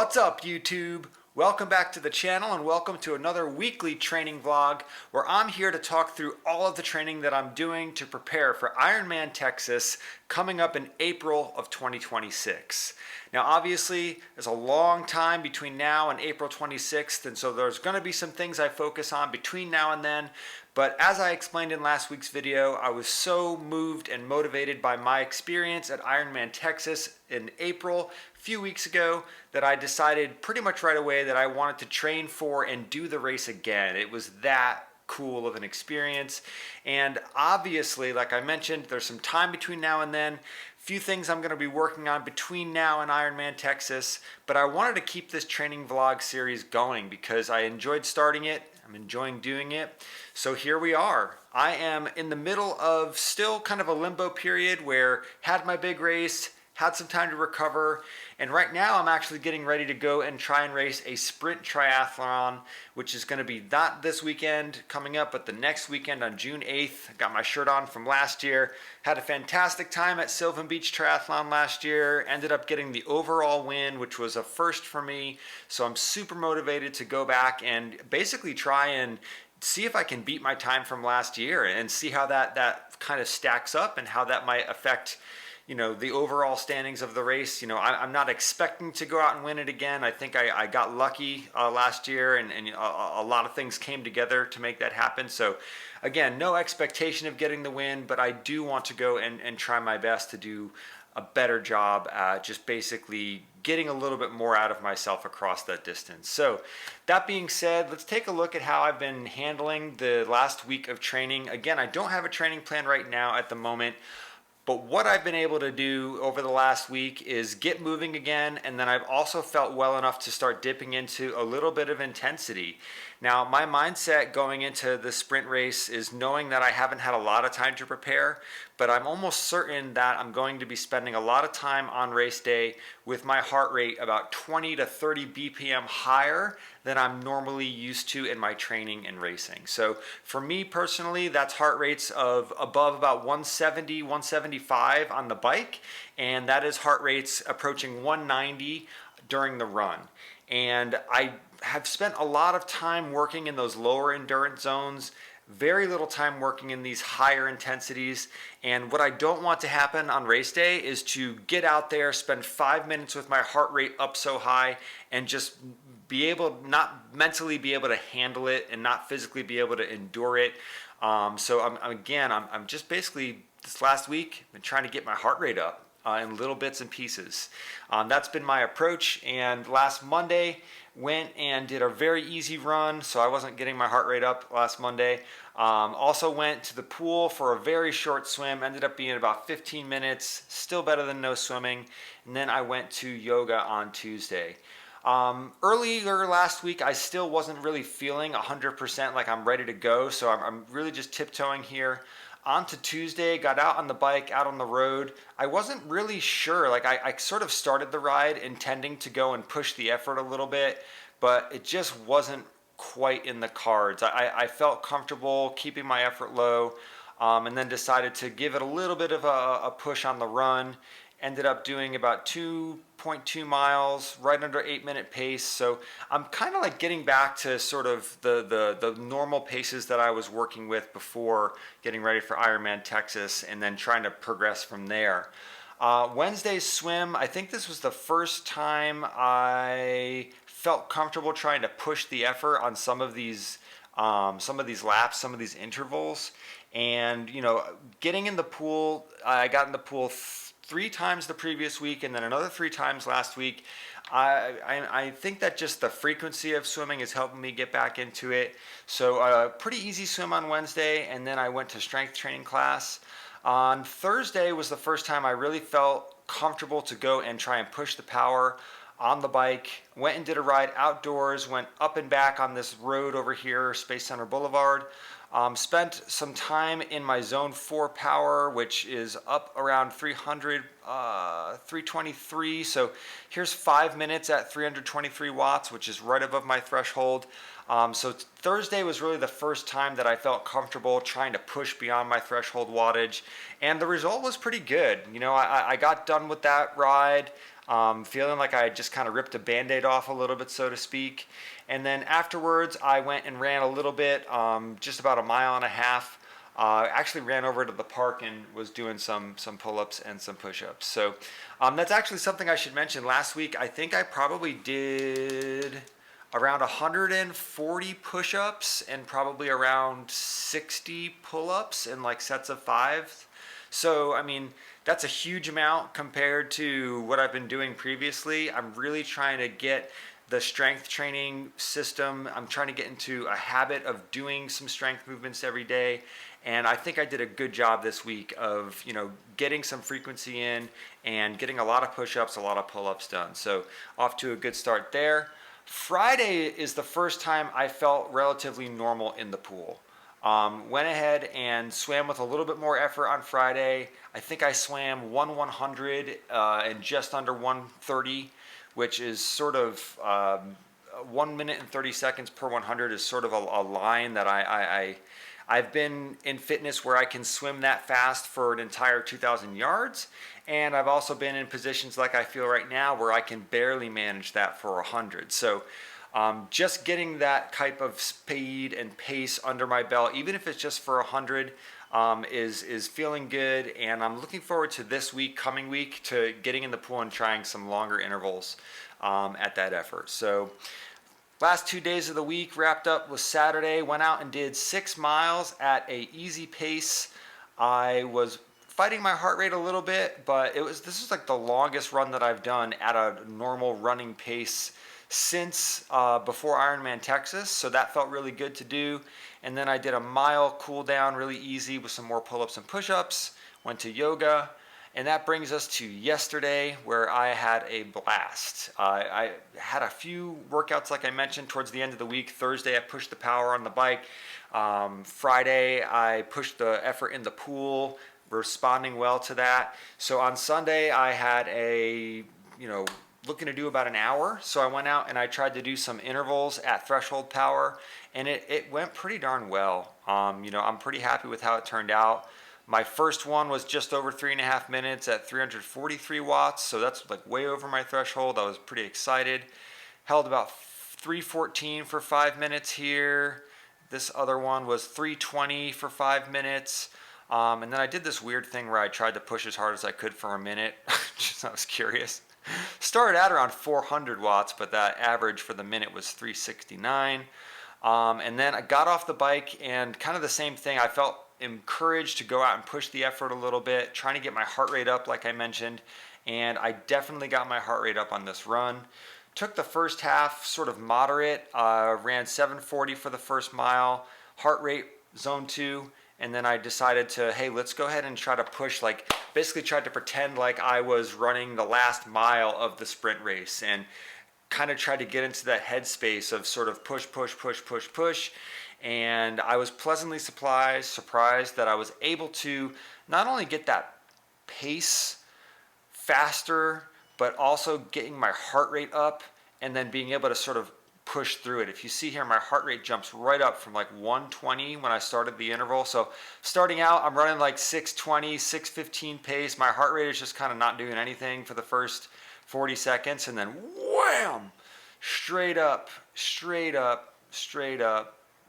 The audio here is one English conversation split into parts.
What's up, YouTube? Welcome back to the channel and welcome to another weekly training vlog where I'm here to talk through all of the training that I'm doing to prepare for IRONMAN Texas coming up in April of 2026. Now obviously there's a long time between now and April 26th, and so there's going to be some things I focus on between now and then. But as I explained in last week's video, I was so moved and motivated by my experience at IRONMAN Texas in April a few weeks ago that I decided pretty much right away that I wanted to train for and do the race again. It was that cool of an experience. And obviously, like I mentioned, there's some time between now and then. Few things I'm going to be working on between now and IRONMAN Texas, but I wanted to keep this training vlog series going because I enjoyed starting it. I'm enjoying doing it. So here we are. I am in the middle of still kind of a limbo period where had my big race, had some time to recover, and right now I'm actually getting ready to go and try and race a sprint triathlon, which is going to be not this weekend coming up, but the next weekend on June 8th. I got my shirt on from last year. Had a fantastic time at Sylvan Beach Triathlon last year. Ended up getting the overall win, which was a first for me. So I'm super motivated to go back and basically try and see if I can beat my time from last year and see how that kind of stacks up and how that might affect the overall standings of the race. I'm not expecting to go out and win it again. I think I got lucky last year and a lot of things came together to make that happen. So again, no expectation of getting the win, but I do want to go and try my best to do a better job at just basically getting a little bit more out of myself across that distance. So that being said, let's take a look at how I've been handling the last week of training. Again, I don't have a training plan right now at the moment, but what I've been able to do over the last week is get moving again, and then I've also felt well enough to start dipping into a little bit of intensity. Now, my mindset going into the sprint race is knowing that I haven't had a lot of time to prepare, but I'm almost certain that I'm going to be spending a lot of time on race day with my heart rate about 20 to 30 BPM higher than I'm normally used to in my training and racing. So for me personally, that's heart rates of above about 170, 175 on the bike, and that is heart rates approaching 190 during the run. And I have spent a lot of time working in those lower endurance zones, very little time working in these higher intensities. And what I don't want to happen on race day is to get out there, spend 5 minutes with my heart rate up so high and just be able, not mentally be able to handle it and not physically be able to endure it. So I'm just basically this last week been trying to get my heart rate up in little bits and pieces. That's been my approach. And last Monday went and did a very easy run, so I wasn't getting my heart rate up last Monday. Also went to the pool for a very short swim, ended up being about 15 minutes, still better than no swimming. And then I went to yoga on Tuesday. Earlier last week, I still wasn't really feeling 100% like I'm ready to go, so I'm really just tiptoeing here. On to Tuesday, got out on the bike, out on the road. I wasn't really sure, like I sort of started the ride intending to go and push the effort a little bit, but it just wasn't quite in the cards. I felt comfortable keeping my effort low, and then decided to give it a little bit of a push on the run. Ended up doing about 2.2 miles, right under 8-minute pace. So I'm kind of like getting back to sort of the normal paces that I was working with before getting ready for IRONMAN Texas, and then trying to progress from there. Wednesday's swim, I think this was the first time I felt comfortable trying to push the effort on some of these laps, some of these intervals. And getting in the pool, I got in the pool 3 times the previous week and then another 3 times last week. I think that just the frequency of swimming is helping me get back into it. So pretty easy swim on Wednesday, and then I went to strength training class. On Thursday was the first time I really felt comfortable to go and try and push the power on the bike. Went and did a ride outdoors, went up and back on this road over here, Space Center Boulevard. Spent some time in my zone 4 power, which is up around 300, 323. So here's 5 minutes at 323 watts, which is right above my threshold. So Thursday was really the first time that I felt comfortable trying to push beyond my threshold wattage, and the result was pretty good. I got done with that ride. feeling like I just kind of ripped a Band-Aid off a little bit, so to speak. And then afterwards, I went and ran a little bit, just about a mile and a half. Actually ran over to the park and was doing some pull-ups and some push-ups. So that's actually something I should mention. Last week, I think I probably did around 140 push-ups and probably around 60 pull-ups in like sets of 5. So, I mean, that's a huge amount compared to what I've been doing previously. I'm really trying to get the strength training system. I'm trying to get into a habit of doing some strength movements every day. And I think I did a good job this week of, getting some frequency in and getting a lot of push-ups, a lot of pull-ups done. So off to a good start there. Friday is the first time I felt relatively normal in the pool. Went ahead and swam with a little bit more effort on Friday. I think I swam 100 and just under 130, which is sort of 1 minute and 30 seconds per 100 is sort of a line that I've been in fitness where I can swim that fast for an entire 2,000 yards. And I've also been in positions like I feel right now where I can barely manage that for 100. So just getting that type of speed and pace under my belt, even if it's just for 100, is feeling good. And I'm looking forward to this week, coming week, to getting in the pool and trying some longer intervals at that effort. So last 2 days of the week wrapped up with Saturday. Went out and did 6 miles at a easy pace. I was fighting my heart rate a little bit, but this was like the longest run that I've done at a normal running pace since before IRONMAN Texas, so that felt really good to do. And then I did a mile cool down, really easy, with some more pull-ups and push-ups. Went to yoga, and that brings us to yesterday, where I had a blast. I had a few workouts, like I mentioned, towards the end of the week. Thursday, I pushed the power on the bike. Friday, I pushed the effort in the pool, responding well to that. So on Sunday, I had looking to do about an hour. So I went out and I tried to do some intervals at threshold power, and it went pretty darn well. I'm pretty happy with how it turned out. My first one was just over 3.5 minutes at 343 watts. So that's like way over my threshold. I was pretty excited. Held about 314 for 5 minutes here. This other one was 320 for 5 minutes. And then I did this weird thing where I tried to push as hard as I could for a minute. Just I was curious. Started at around 400 watts, but that average for the minute was 369. And then I got off the bike and kind of the same thing. I felt encouraged to go out and push the effort a little bit, trying to get my heart rate up like I mentioned. And I definitely got my heart rate up on this run. Took the first half sort of moderate, ran 740 for the first mile, heart rate zone 2. And then I decided to, hey, let's go ahead and try to push, basically tried to pretend like I was running the last mile of the sprint race and kind of tried to get into that headspace of sort of push, push, push, push, push. And I was pleasantly surprised that I was able to not only get that pace faster, but also getting my heart rate up and then being able to sort of push through it. If you see here, my heart rate jumps right up from like 120 when I started the interval. So starting out, I'm running like 620, 615 pace. My heart rate is just kind of not doing anything for the first 40 seconds. And then wham, straight up,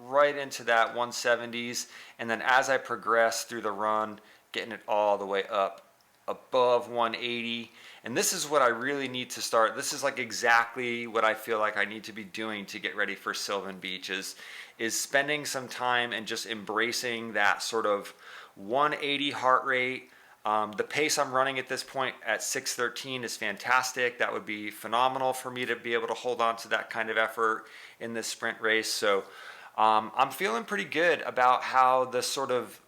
right into that 170s. And then as I progress through the run, getting it all the way up above 180. And this is what I really need to start. This is like exactly what I feel like I need to be doing to get ready for Sylvan Beach is spending some time and just embracing that sort of 180 heart rate. The pace I'm running at this point at 613 is fantastic. That would be phenomenal for me to be able to hold on to that kind of effort in this sprint race. So I'm feeling pretty good about how the sort of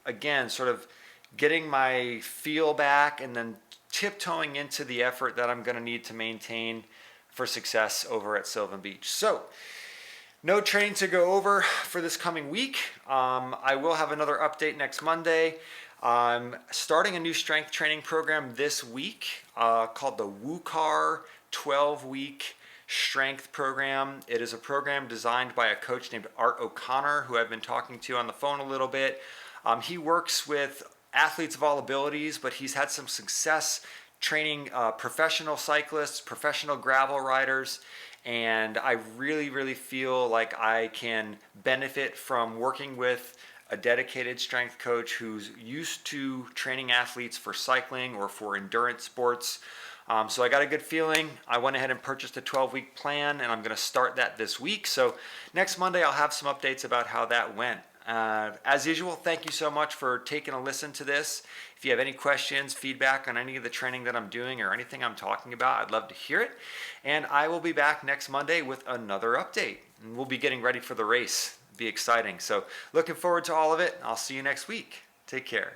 getting my feel back and then tiptoeing into the effort that I'm going to need to maintain for success over at Sylvan Beach. So no training to go over for this coming week. I will have another update next Monday. I'm starting a new strength training program this week called the WUCAR 12-week strength program. It is a program designed by a coach named Art O'Connor, who I've been talking to on the phone a little bit. He works with athletes of all abilities, but he's had some success training professional cyclists, professional gravel riders, and I really feel like I can benefit from working with a dedicated strength coach who's used to training athletes for cycling or for endurance sports. So I got a good feeling. I went ahead and purchased a 12-week plan, and I'm going to start that this week. So next Monday, I'll have some updates about how that went. As usual, thank you so much for taking a listen to this. If you have any questions, feedback on any of the training that I'm doing or anything I'm talking about, I'd love to hear it. And I will be back next Monday with another update. And we'll be getting ready for the race. It'll be exciting. So looking forward to all of it. I'll see you next week. Take care.